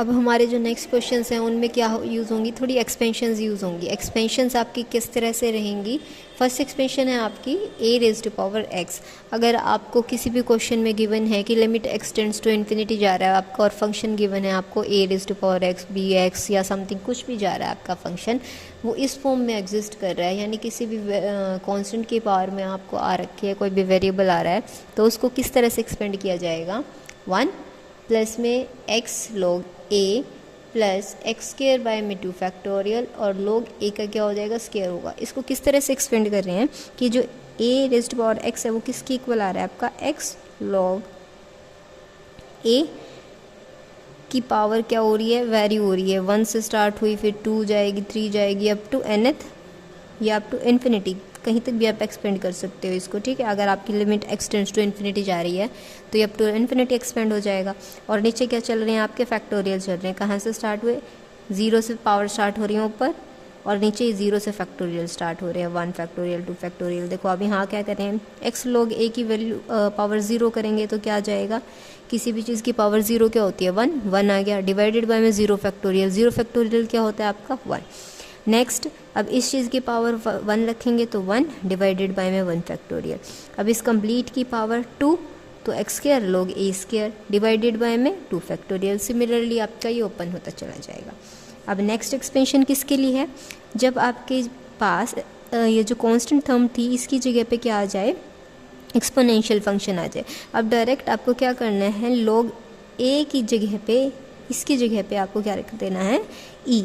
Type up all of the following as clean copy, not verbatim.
अब हमारे जो नेक्स्ट क्वेश्चंस हैं उनमें क्या यूज़ होंगी, थोड़ी एक्सपेंशंस यूज़ होंगी। एक्सपेंशंस आपकी किस तरह से रहेंगी। फर्स्ट एक्सपेंशन है आपकी a raise to power x। अगर आपको किसी भी क्वेश्चन में गिवन है कि लिमिट एक्सटेंड्स टू इन्फिनिटी जा रहा है आपका और फंक्शन गिवन है आपको a raise to power x bx या समथिंग कुछ भी जा रहा है आपका फंक्शन, वो इस फॉर्म में एग्जिस्ट कर रहा है, यानी किसी भी कांस्टेंट की पावर में आपको आ रखी है, कोई भी वेरिएबल आ रहा है, तो उसको किस तरह से एक्सपेंड किया जाएगा। 1 प्लस में x log a plus x square by में 2 फैक्टोरियल और log a का क्या हो जाएगा, स्केयर होगा। इसको किस तरह से एक्सपेंड कर रहे हैं कि जो a raised to power x है वो किसके इक्वल आ रहा है आपका, x log a की पावर क्या हो रही है, वेरी हो रही है। 1 से स्टार्ट हुई, फिर 2 जाएगी, 3 जाएगी, अप टू nth या अप टू इन्फिनिटी, कहीं तक भी आप एक्सपेंड कर सकते हो इसको, ठीक है। अगर आपकी लिमिट एक्सटेंड्स टू इन्फिनिटी जा रही है तो ये अप टू इन्फिनिटी एक्सपेंड हो जाएगा। और नीचे क्या चल रहे हैं आपके, फैक्टोरियल चल रहे हैं। कहाँ से स्टार्ट हुए, 0 से पावर स्टार्ट हो रही है ऊपर, और नीचे 0 से फैक्टोरियल स्टार्ट हो रहे हैं, 1 फैक्टोरियल 2 फैक्टोरियल। देखो अब यहाँ क्या कर रहे हैं, एक्स log a की वैल्यू पावर 0 करेंगे तो क्या आ जाएगा, किसी भी चीज़ की पावर 0 क्या होती है, 1 आ गया, डिवाइडेड बाय में 0 फैक्टोरियल, 0 फैक्टोरियल क्या होता है आपका 1। नेक्स्ट अब इस चीज़ की पावर 1 रखेंगे तो 1 डिवाइडेड बाय में 1 फैक्टोरियल। अब इस कंप्लीट की पावर 2 तो x square log a square divided by में 2 फैक्टोरियल। सिमिलरली आपका ये ओपन होता चला जाएगा। अब नेक्स्ट एक्सपेंशन किसके लिए है, जब आपके पास ये जो कांस्टेंट टर्म थी इसकी जगह पे क्या आ जाए, एक्सपोनेंशियल फंक्शन आ जाए। अब डायरेक्ट आपको क्या करना है, log a की जगह पे, इसकी जगह पे आपको क्या रख देना है, e।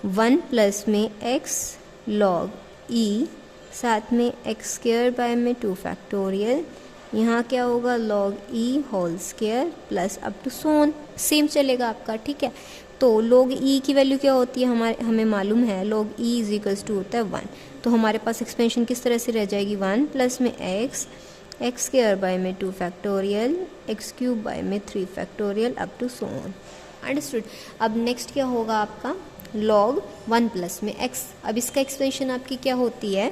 1 प्लस में x log e साथ में एक्स स्केयर बाय में 2 फैक्टोरियल, यहाँ क्या होगा log e whole square plus up to so on, same चलेगा आपका, ठीक है। तो log e की वैल्यू क्या होती है, हमें मालूम है log e is equals to होता है 1। तो हमारे पास एक्सपेंशन किस तरह से रह जाएगी, 1 प्लस में एक्स स्केयर बाय में 2 फैक्टोरियल एक्स क्यूब बाय में 3 factorial up to so on. Understood. अब नेक्स्ट क्या होगा आपका, log 1 प्लस में x। अब इसका एक्सपेंशन आपकी क्या होती है,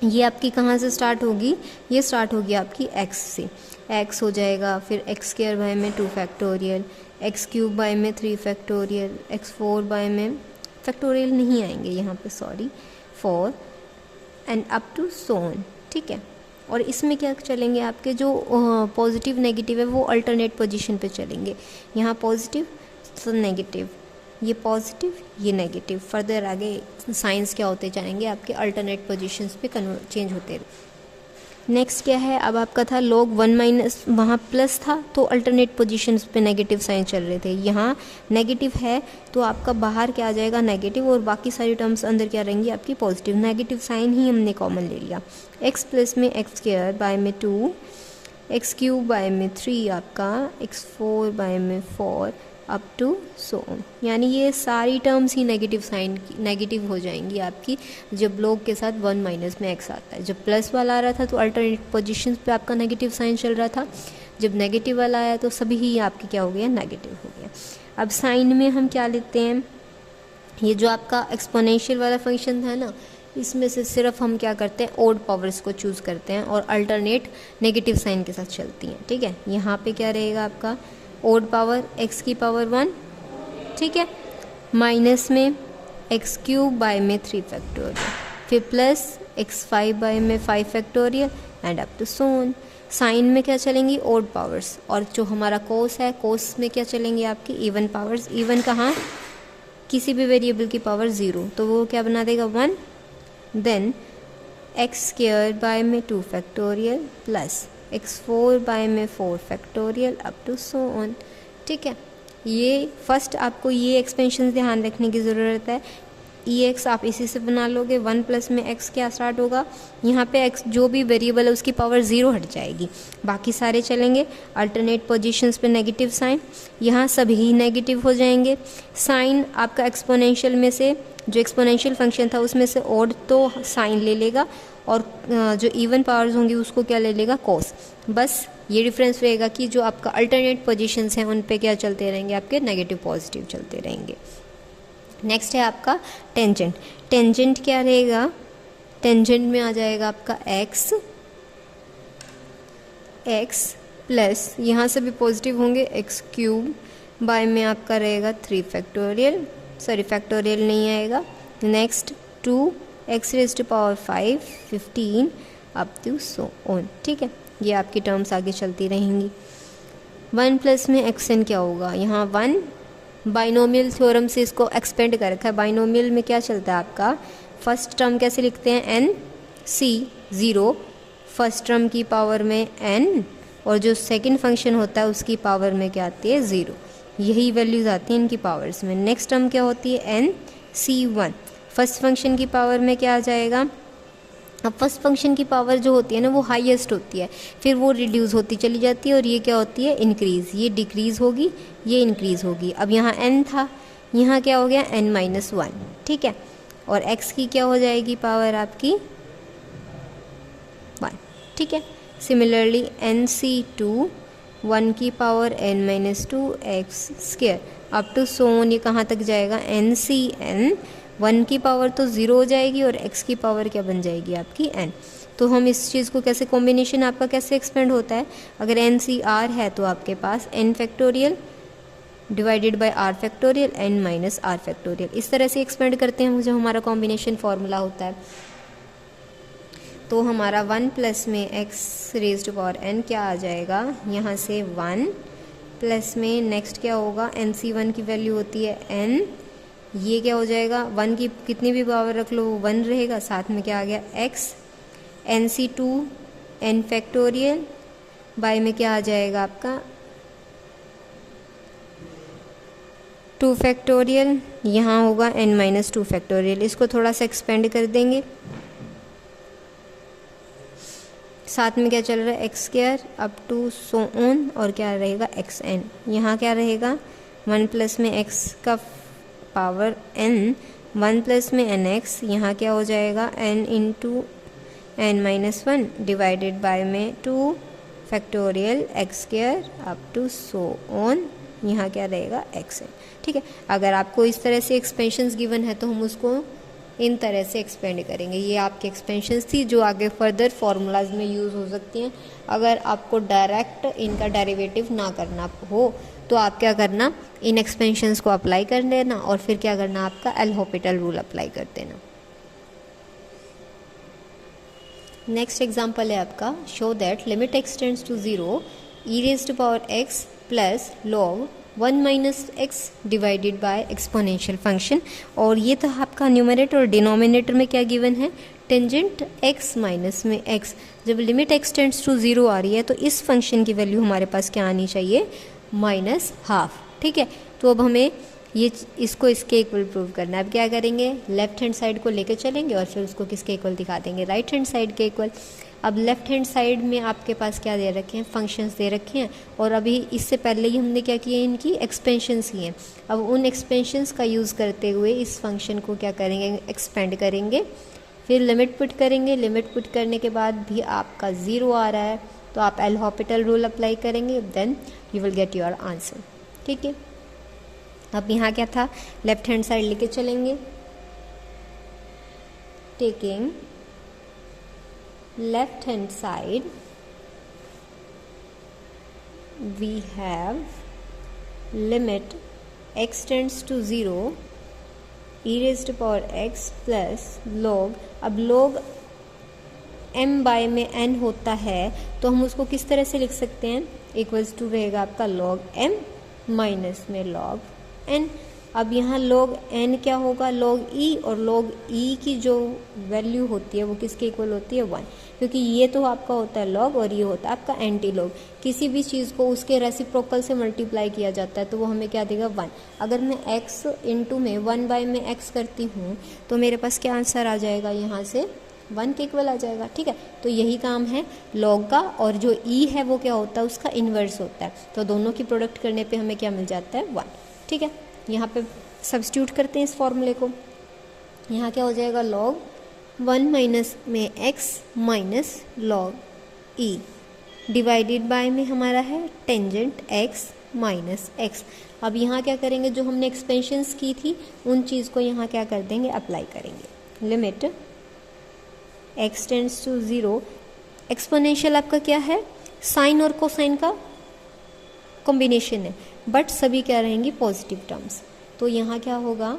ये आपकी कहाँ से स्टार्ट होगी, ये स्टार्ट होगी आपकी x से, x हो जाएगा, फिर एक्स स्केयर बाय में 2 फैक्टोरियल एक्स क्यूब बाय में 3 फैक्टोरियल एक्स 4 बाय में, फैक्टोरियल नहीं आएंगे यहाँ पे, सॉरी, 4 एंड अप टू सोन, ठीक है। और इसमें क्या चलेंगे, आपके जो पॉजिटिव नेगेटिव है वो अल्टरनेट पोजीशन पे चलेंगे। यहाँ पॉजिटिव तो नेगेटिव, ये पॉजिटिव ये नेगेटिव, फर्दर आगे साइंस क्या होते जाएंगे आपके अल्टरनेट पोजीशंस पे चेंज होते रहे। नेक्स्ट क्या है, अब आपका था log 1 माइनस, वहाँ प्लस था तो अल्टरनेट पोजीशंस पे नेगेटिव साइन चल रहे थे, यहाँ नेगेटिव है तो आपका बाहर क्या आ जाएगा, नेगेटिव, और बाकी सारी टर्म्स अंदर क्या रहेंगी आपकी पॉजिटिव। नेगेटिव साइन ही हमने कॉमन ले लिया। x प्लस में एक्स स्क्वायर बाय में 2 एक्स क्यूब बाय में 3 आपका एक्स 4 बाय में 4 अप टू सो, यानी ये सारी टर्म्स ही नेगेटिव साइन की नेगेटिव हो जाएंगी आपकी जब log के साथ 1 माइनस में x आता है। जब प्लस वाला आ रहा था तो अल्टरनेट पोजीशंस पे आपका नेगेटिव साइन चल रहा था, जब नेगेटिव वाला आया तो सभी ही आपके क्या हो गया, नेगेटिव हो गया। अब साइन में हम क्या लेते हैं, ये जो आपका एक्सपोनेंशियल वाला फंक्शन था ना, इसमें से सिर्फ हम क्या करते हैं, ओड पावर्स को चूज़ करते हैं और अल्टरनेट नेगेटिव साइन के साथ चलती हैं, ठीक है। यहाँ पे क्या रहेगा आपका, ओड पावर x की पावर 1, ठीक है, माइनस में एक्स क्यूब बाय में 3 फैक्टोरियल, फिर प्लस x5 बाय में 5 factorial and up to so on. Sign में क्या चलेंगी, ओड पावर्स, और जो हमारा कोस है, कोस में क्या चलेंगे आपकी इवन पावर्स। इवन कहाँ, किसी भी वेरिएबल की पावर 0, तो वो क्या बना देगा 1, देन एक्स स्क्वायर बाय में 2 फैक्टोरियल प्लस x4 बाय में 4 factorial up to so on, ठीक है। ये फर्स्ट आपको ये एक्सपेंशन ध्यान रखने की ज़रूरत है। ex आप इसी से बना लोगे, 1 प्लस में x क्या स्टार्ट होगा, यहाँ पे x जो भी वेरिएबल है उसकी पावर 0 हट जाएगी, बाकी सारे चलेंगे अल्टरनेट पोजीशंस पे नेगेटिव साइन, यहाँ सभी नेगेटिव हो जाएंगे। साइन आपका एक्सपोनेंशियल में से, जो एक्सपोनेंशियल फंक्शन था उसमें से ओड तो साइन ले लेगा, और जो इवन पावर्स होंगी उसको क्या ले लेगा, कोस। बस ये डिफरेंस रहेगा कि जो आपका अल्टरनेट पोजीशंस हैं उन पे क्या चलते रहेंगे, आपके नेगेटिव पॉजिटिव चलते रहेंगे। नेक्स्ट है आपका टेंजेंट। टेंजेंट क्या रहेगा, टेंजेंट में आ जाएगा आपका x प्लस, यहाँ से भी पॉजिटिव होंगे, एक्स क्यूब बाय में आपका रहेगा 3 फैक्टोरियल, सॉरी फैक्टोरियल नहीं आएगा। Next 2x⁵5 15 up to so on, ठीक है। ये आपकी टर्म्स आगे चलती रहेंगी। 1 प्लस में xn क्या होगा, यहाँ 1 बाइनोमियल थ्योरम से इसको एक्सपेंड कर रखा है। बाइनोमियल में क्या चलता है आपका, फर्स्ट टर्म कैसे लिखते हैं, n c 0, फर्स्ट टर्म की पावर में n, और जो सेकंड फंक्शन होता है उसकी पावर में क्या आती है 0, यही वैल्यूज़ आती हैं इनकी पावर्स में। नेक्स्ट टर्म क्या होती है n c 1, फर्स्ट फंक्शन की पावर में क्या आ जाएगा। अब फर्स्ट फंक्शन की पावर जो होती है ना वो हाईएस्ट होती है, फिर वो रिड्यूस होती चली जाती है और ये क्या होती है इंक्रीज़, ये डिक्रीज़ होगी, ये इंक्रीज़ होगी। अब यहाँ n था, यहाँ क्या हो गया n-1, ठीक है। और x की क्या हो जाएगी पावर आपकी 1, ठीक है। सिमिलरली nc2 1 की power n-2x² up to so on, ये कहाँ तक जाएगा ncn 1 की पावर तो 0 हो जाएगी और x की पावर क्या बन जाएगी आपकी n। तो हम इस चीज़ को कैसे, कॉम्बिनेशन आपका कैसे एक्सपेंड होता है, अगर n(r) है तो आपके पास n factorial divided by r factorial n-r factorial, इस तरह से एक्सपेंड करते हैं जो हमारा कॉम्बिनेशन फार्मूला होता है। तो हमारा 1 प्लस में x⁵n क्या आ जाएगा, यहाँ से 1 प्लस में नेक्स्ट क्या होगा, nc1 की वैल्यू होती है n, ये क्या हो जाएगा 1 की कितनी भी पावर रख लो वो 1 रहेगा, साथ में क्या आ गया x, nc2 n factorial by में क्या आ जाएगा आपका 2 फैक्टोरियल, यहाँ होगा n-2 फैक्टोरियल। इसको थोड़ा सा एक्सपेंड कर देंगे, साथ में क्या चल रहा है x² up to so on, और क्या रहेगा xn, यहाँ क्या रहेगा 1 प्लस में x का पावर n, 1 प्लस में nx, यहाँ क्या हो जाएगा n into n-1 divided by में 2 factorial x² up to so on, यहाँ क्या रहेगा xn, ठीक है। अगर आपको इस तरह से एक्सपेंशंस गिवन है तो हम उसको इन तरह से एक्सपेंड करेंगे। ये आपकी एक्सपेंशंस थी जो आगे फर्दर फार्मूलाज में यूज़ हो सकती हैं। अगर आपको डायरेक्ट इनका डेरिवेटिव ना करना हो तो आप क्या करना, इन एक्सपेंशंस को अप्लाई कर देना और फिर क्या करना, आपका एल हॉपिटल रूल अप्लाई कर देना। नेक्स्ट एग्जांपल है आपका, show that limit x tends to 0 e⁻x plus log 1 - x divided by exponential function. और ये तो आपका न्यूमरेटर और डिनोमिनेटर में क्या गिवन है, टेंजेंट x माइनस में x। जब लिमिट x टेंड्स टू 0 आ रही है तो इस फंक्शन की वैल्यू हमारे पास क्या आनी चाहिए, -½ ठीक है। तो अब हमें ये इसको इसके इक्वल प्रूव करना है। अब क्या करेंगे, लेफ्ट हैंड साइड को लेकर चलेंगे और फिर उसको किसके इक्वल दिखा देंगे, राइट हैंड साइड के इक्वल। अब लेफ्ट हैंड साइड में आपके पास क्या दे रखे हैं, फंक्शंस दे रखे हैं, और अभी इससे पहले ही हमने क्या किया, इनकी एक्सपेंशंस की हैं। अब उन एक्सपेंशंस का यूज़ करते हुए इस फंक्शन को क्या करेंगे, एक्सपेंड करेंगे, फिर लिमिट पुट करेंगे। लिमिट पुट करने के बाद भी आपका 0 आ रहा है तो आप एल हॉपिटल रूल अप्लाई करेंगे, then you will get your answer, ठीक है। अब यहाँ क्या था, लेफ्ट हैंड साइड लेके चलेंगे, taking left hand side we have limit x tends to 0 e⁻x plus log। अब log m बाय में n होता है तो हम उसको किस तरह से लिख सकते हैं, इक्वल्स टू रहेगा आपका log m माइनस में log n। अब यहाँ log n क्या होगा, log e, और log e की जो वैल्यू होती है वो किसके इक्वल होती है 1, क्योंकि ये तो आपका होता है log और ये होता है आपका एंटी log। किसी भी चीज़ को उसके रेसिप्रोकल से मल्टीप्लाई किया जाता है तो वो हमें क्या देगा 1। अगर मैं x इंटू में 1 बाय में x करती हूँ तो मेरे पास क्या आंसर आ जाएगा, यहाँ से 1 के इक्वल आ जाएगा, ठीक है। तो यही काम है log का, और जो e है वो क्या होता है, उसका इन्वर्स होता है। तो दोनों की प्रोडक्ट करने पे हमें क्या मिल जाता है 1, ठीक है। यहाँ पे सब्स्टिट्यूट करते हैं इस फॉर्मूले को, यहाँ क्या हो जाएगा log 1 माइनस में x minus log e divided by में हमारा है टेंजेंट x माइनस x। अब यहाँ क्या करेंगे, जो हमने एक्सपेंशंस की थी उन चीज़ को यहाँ क्या कर देंगे, अप्लाई करेंगे। Limit x tends to 0, exponential आपका क्या है, साइन और कोसाइन का कॉम्बिनेशन है, बट सभी क्या रहेंगी, पॉजिटिव टर्म्स। तो यहाँ क्या होगा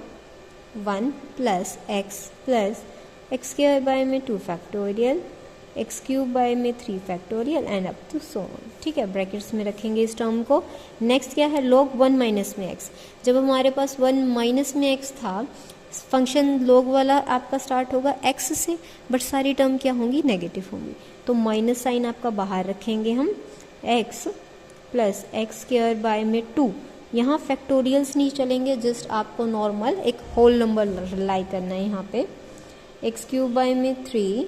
1 प्लस एक्स स्क्वायर बाय में 2 फैक्टोरियल, एक्स क्यूब बाय में 3 factorial and up to so on. ठीक है, ब्रैकेट्स में रखेंगे इस टर्म को। नेक्स्ट क्या है, log 1 माइनस में एक्स। जब हमारे पास 1 माइनस में एक्स था, फंक्शन log वाला आपका स्टार्ट होगा एक्स से, बट सारी टर्म क्या होंगी, नेगेटिव होंगी। तो माइनस साइन आपका बाहर रखेंगे हम, x plus x square by में 2। यहाँ फैक्टोरियल्स नहीं चलेंगे, जस्ट आपको नॉर्मल एक होल नंबर लाई करना है यहाँ पे। एक्स क्यूब बाय में 3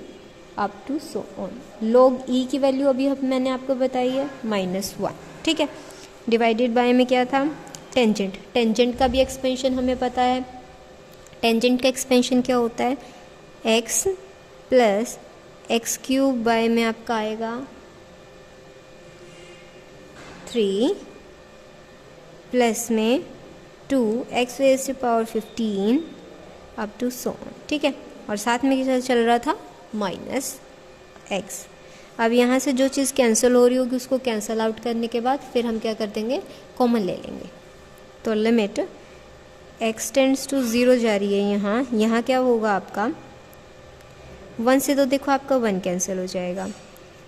up to so on. log e की वैल्यू अभी मैंने आपको बताई है -1। ठीक है, डिवाइडेड बाय में क्या था, टेंजेंट। टेंजेंट का भी एक्सपेंशन हमें पता है। टेंजेंट का एक्सपेंशन क्या होता है, x plus x cube by में आपका आएगा 3 प्लस में 2 x raise to power 15 up to so on. ठीक है, और साथ में क्या चल रहा था, माइनस एक्स। अब यहाँ से जो चीज़ कैंसिल हो रही होगी उसको कैंसिल आउट करने के बाद फिर हम क्या कर देंगे, कॉमन ले लेंगे। तो लिमिट एक्स टेंड्स टू 0 जा रही है यहाँ। यहाँ क्या होगा आपका 1 से, तो देखो आपका 1 कैंसिल हो जाएगा,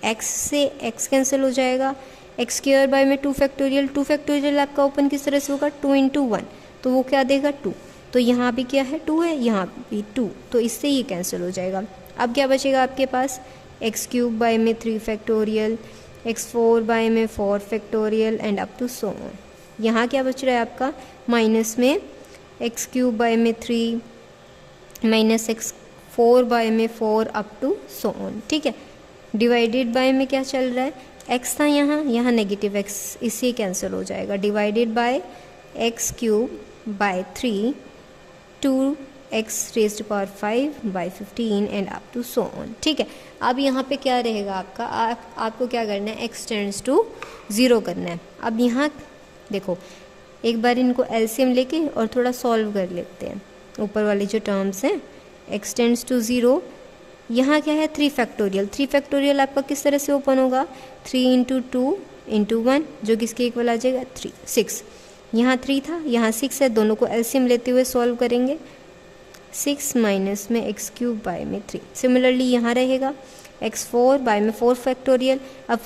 एक्स से एक्स कैंसिल हो जाएगा, एक्स स्क्वायर बाय में 2 फैक्टोरियल। 2 फैक्टोरियल आपका ओपन किस तरह से होगा, 2 इंटू 1, तो वो क्या देगा 2। तो यहाँ भी क्या है 2 है, यहाँ भी 2, तो इससे ये कैंसिल हो जाएगा। अब क्या बचेगा आपके पास, एक्स क्यूब बाय में 3 फैक्टोरियल, एक्स 4 बाय में 4 factorial and up to so on. यहाँ क्या बच रहा है आपका, माइनस में एक्स क्यूब बाय में 3 माइनस एक्स 4 बाय में 4 अप टू सो ऑन। ठीक है, डिवाइडेड बाय में क्या चल रहा है, एक्स था यहाँ नेगेटिव एक्स, इससे कैंसिल हो जाएगा। Divided by x cube by 3 2 x raise to power 5 by 15 and up to so on. ठीक है, अब यहाँ पे क्या रहेगा आपका, आपको क्या करना है, एक्स टेंड्स टू 0 करना है। अब यहाँ देखो, एक बार इनको एलसीएम लेके और थोड़ा सॉल्व कर लेते हैं। ऊपर वाली जो टर्म्स हैं, एक्स टेंड्स टू 0, यहाँ क्या है 3 फैक्टोरियल। 3 फैक्टोरियल आपका किस तरह से ओपन होगा, 3 इंटू 2 इंटू 1, जो किसके इक्वल आ जाएगा 3 6। यहाँ 3 था, यहाँ 6 है, दोनों को एलसीएम लेते हुए सॉल्व करेंगे। 6 माइनस में एक्स क्यूब बाय में 3। सिमिलरली यहाँ रहेगा एक्स 4 बाय में 4 फैक्टोरियल। अब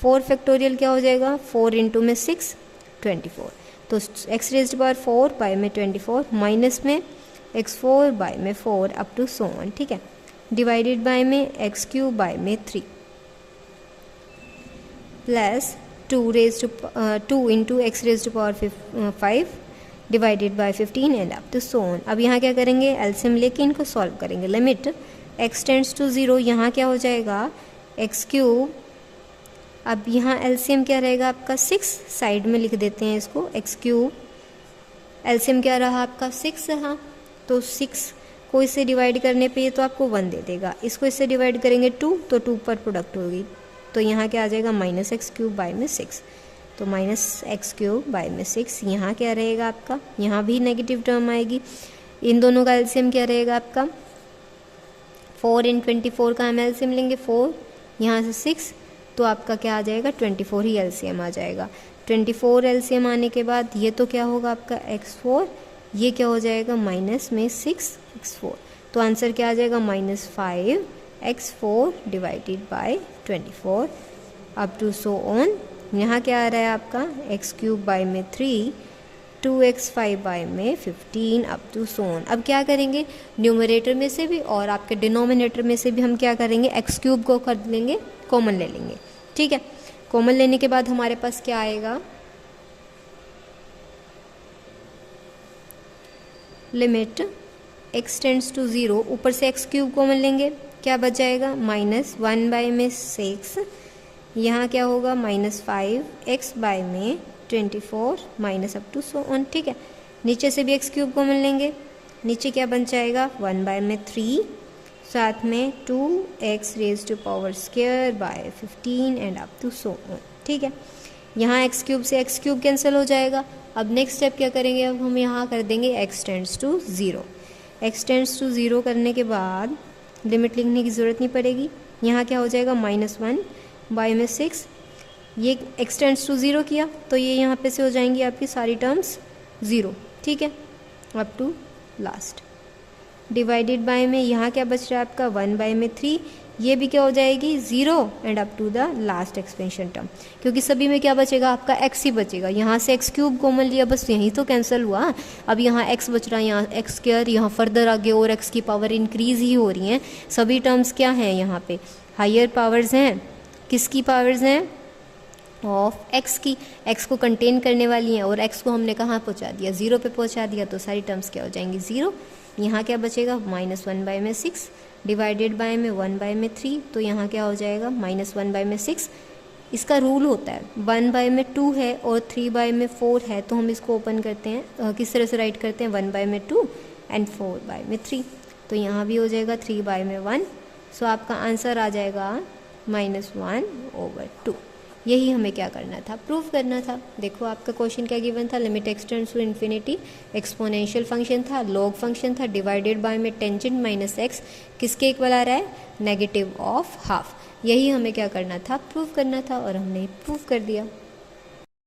4 फैक्टोरियल क्या हो जाएगा, 4 इंटू में 6 24। तो एक्स रेज़्ड पावर 4 बाय में 24 माइनस में एक्स 4 बाय में 4 अप टू सो ऑन। ठीक है, डिवाइडेड बाय में एक्स क्यूब बाय में 3 plus 2 into x raised power 5 divided by 15 and up to so on. अब यहाँ क्या करेंगे, एलसीएम लेके इनको सॉल्व करेंगे। लिमिट एक्स टेंड्स टू 0, यहाँ क्या हो जाएगा, एक्स क्यूब। अब यहाँ एलसीएम क्या रहेगा आपका 6, साइड में लिख देते हैं इसको, एक्स क्यूब। एलसीएम क्या रहा आपका 6 रहा, तो 6 को इससे डिवाइड करने पे ये तो आपको 1 दे देगा। इसको इससे डिवाइड करेंगे 2, तो 2 पर प्रोडक्ट होगी, तो यहाँ क्या आ जाएगा माइनस एक्स क्यूब बाय में 6। तो माइनस एक्स क्यूब बाय में 6। यहाँ क्या रहेगा आपका, यहाँ भी नेगेटिव टर्म आएगी। इन दोनों का एलसीएम क्या रहेगा आपका, 4 इन 24 का हम एलसीएम लेंगे 4, यहाँ से 6, तो आपका क्या आ जाएगा 24 ही एलसीएम आ जाएगा। 24 एलसीएम आने के बाद ये तो क्या होगा आपका x4, ये क्या हो जाएगा माइनस में 6x4, तो आंसर क्या आ जाएगा -5x4 divided by 24 up to so on. यहाँ क्या आ रहा है आपका एक्स क्यूब बाय में 3 2x5 बाय में 15 अप टू सो ऑन। अब क्या करेंगे, न्यूमरेटर में से भी और आपके डिनोमिनेटर में से भी हम क्या करेंगे, एक्स क्यूब को कर लेंगे, कॉमन ले लेंगे। ठीक है, कॉमन लेने के बाद हमारे पास क्या आएगा, लिमिट एक्स टेंड्स टू 0, ऊपर से एक्स क्यूब कॉमन लेंगे, क्या बच जाएगा -1 बाय में 6, यहाँ क्या होगा -5x बाय में 24 minus up to so on. ठीक है, नीचे से भी एक्स क्यूब कॉमन लेंगे, नीचे क्या बन जाएगा 1 बाय में 3, साथ में 2x raise to power square by 15 and up to so on. ठीक है, यहाँ एक्स क्यूब से एक्स क्यूब कैंसिल हो जाएगा। अब नेक्स्ट स्टेप क्या करेंगे, अब हम यहाँ कर देंगे x tends to 0। X tends to 0 करने के बाद लिमिट लिखने की ज़रूरत नहीं पड़ेगी। यहाँ क्या हो जाएगा -1 बाय में 6, ये एक्सटेंड्स टू 0 किया तो ये यहाँ पे से हो जाएंगी आपकी सारी टर्म्स 0, ठीक है, up to last. Divided by में यहाँ क्या बच रहा है आपका 1/3, ये भी क्या हो जाएगी 0 and up to the last expansion term, क्योंकि सभी में क्या बचेगा आपका x ही बचेगा। यहाँ से x³ कॉमन लिया, बस यहीं तो कैंसिल हुआ। अब यहाँ x बच रहा है, यहाँ x², यहाँ फर्दर आगे और x की पावर इंक्रीज ही हो रही हैं। सभी टर्म्स क्या हैं यहाँ पे, हायर पावर्स हैं। किसकी पावर्स हैं, ऑफ x की, x को कंटेन करने वाली हैं, और x को हमने कहाँ पहुँचा दिया, 0 पे पहुँचा दिया, तो सारी टर्म्स क्या हो जाएंगी 0। यहाँ क्या बचेगा -1/6 डिवाइडेड बाय में 1/3, तो यहाँ क्या हो जाएगा -1/6। इसका रूल होता है 1/2 है और 3/4 है, तो हम इसको ओपन करते हैं, किस तरह से राइट करते हैं 1/2 एंड 4/3, तो यहाँ भी हो जाएगा 3/1। सो आपका आंसर आ जाएगा -1/2। यही हमें क्या करना था, प्रूफ करना था। देखो आपका क्वेश्चन क्या गिवन था, limit extends to infinity, exponential function था, लॉग फंक्शन था, डिवाइडेड बाय में टेंजेंट माइनस x किसके इक्वल आ रहा है, नेगेटिव ऑफ हाफ। यही हमें क्या करना था, प्रूफ करना था, और हमने प्रूफ कर दिया।